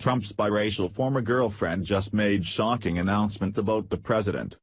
Trump's biracial former girlfriend just made shocking announcement about the president.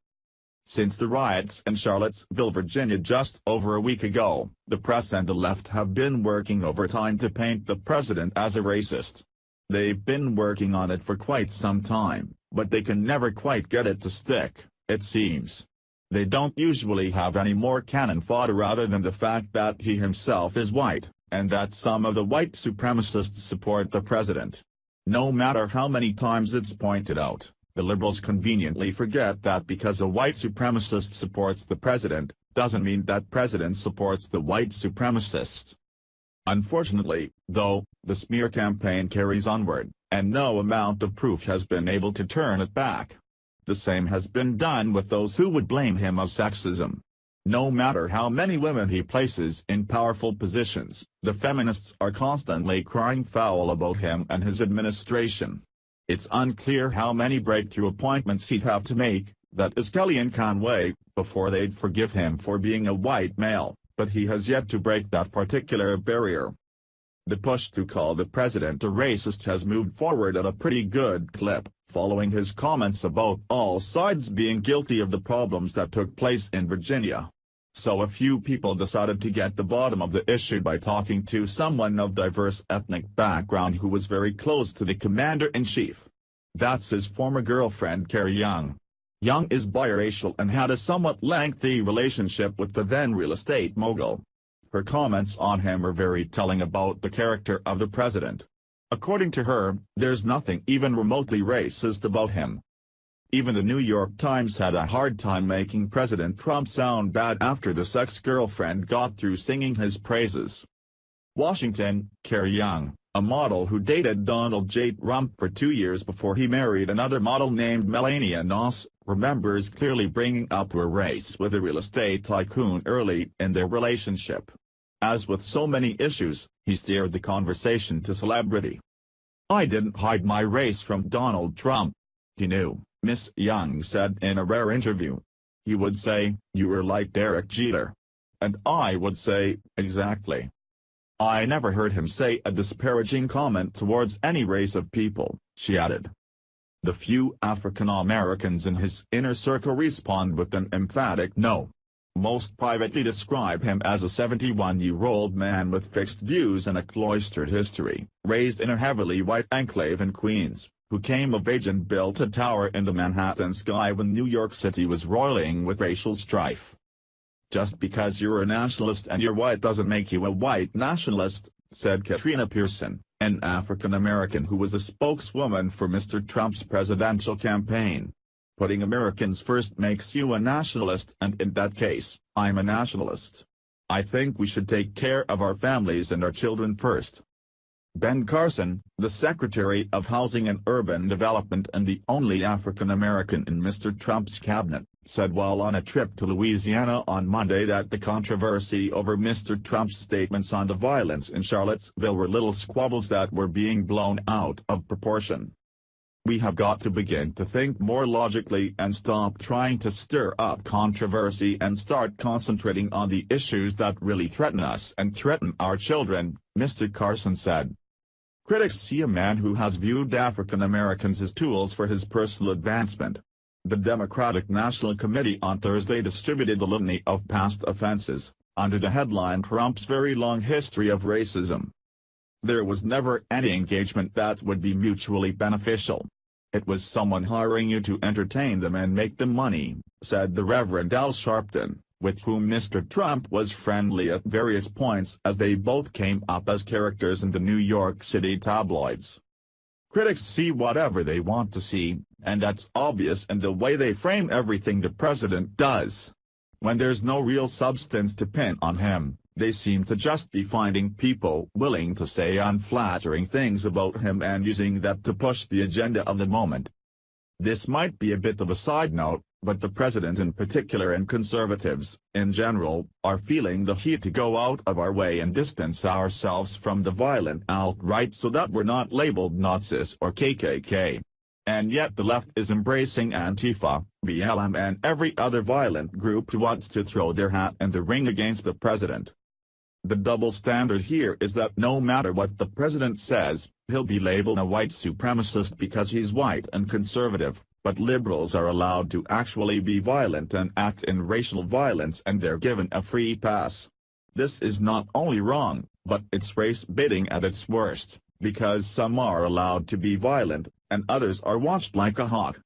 Since the riots in Charlottesville, Virginia just over a week ago, the press and the left have been working overtime to paint the president as a racist. They've been working on it for quite some time, but they can never quite get it to stick, it seems. They don't usually have any more cannon fodder other than the fact that he himself is white, and that some of the white supremacists support the president. No matter how many times it's pointed out, the liberals conveniently forget that because a white supremacist supports the president, doesn't mean that president supports the white supremacist. Unfortunately, though, the smear campaign carries onward, and no amount of proof has been able to turn it back. The same has been done with those who would blame him of sexism. No matter how many women he places in powerful positions, the feminists are constantly crying foul about him and his administration. It's unclear how many breakthrough appointments he'd have to make, that is Kellyanne Conway, before they'd forgive him for being a white male, but he has yet to break that particular barrier. The push to call the president a racist has moved forward at a pretty good clip, following his comments about all sides being guilty of the problems that took place in Virginia. So a few people decided to get the bottom of the issue by talking to someone of diverse ethnic background who was very close to the commander-in-chief. That's his former girlfriend Carrie Young. Young is biracial and had a somewhat lengthy relationship with the then real estate mogul. Her comments on him are very telling about the character of the president. According to her, there's nothing even remotely racist about him. Even the New York Times had a hard time making President Trump sound bad after the ex-girlfriend got through singing his praises. Washington, Carrie Young, a model who dated Donald J. Trump for 2 years before he married another model named Melania Noss, remembers clearly bringing up her race with a real estate tycoon early in their relationship. As with so many issues, he steered the conversation to celebrity. "I didn't hide my race from Donald Trump. He knew," Miss Young said in a rare interview. "He would say, 'You were like Derek Jeter.' And I would say, 'Exactly.' I never heard him say a disparaging comment towards any race of people," she added. The few African Americans in his inner circle respond with an emphatic no. Most privately describe him as a 71-year-old man with fixed views and a cloistered history, raised in a heavily white enclave in Queens, who came of age and built a tower in the Manhattan sky when New York City was roiling with racial strife. "Just because you're a nationalist and you're white doesn't make you a white nationalist," said Katrina Pearson, an African American who was a spokeswoman for Mr. Trump's presidential campaign. "Putting Americans first makes you a nationalist, and in that case, I'm a nationalist. I think we should take care of our families and our children first." Ben Carson, the Secretary of Housing and Urban Development and the only African American in Mr. Trump's cabinet, said while on a trip to Louisiana on Monday that the controversy over Mr. Trump's statements on the violence in Charlottesville were little squabbles that were being blown out of proportion. "We have got to begin to think more logically and stop trying to stir up controversy and start concentrating on the issues that really threaten us and threaten our children," Mr. Carson said. Critics see a man who has viewed African Americans as tools for his personal advancement. The Democratic National Committee on Thursday distributed a litany of past offenses, under the headline "Trump's Very Long History of Racism." There was never any engagement that would be mutually beneficial. "It was someone hiring you to entertain them and make them money," said the Reverend Al Sharpton, with whom Mr. Trump was friendly at various points as they both came up as characters in the New York City tabloids. Critics see whatever they want to see, and that's obvious in the way they frame everything the president does. When there's no real substance to pin on him, they seem to just be finding people willing to say unflattering things about him and using that to push the agenda of the moment. This might be a bit of a side note, but the president in particular and conservatives, in general, are feeling the heat to go out of our way and distance ourselves from the violent alt-right so that we're not labeled Nazis or KKK. And yet the left is embracing Antifa, BLM and every other violent group who wants to throw their hat in the ring against the president. The double standard here is that no matter what the president says, He'll be labeled a white supremacist because he's white and conservative, but liberals are allowed to actually be violent and act in racial violence and they're given a free pass. This is not only wrong, but it's race baiting at its worst, because some are allowed to be violent, and others are watched like a hawk.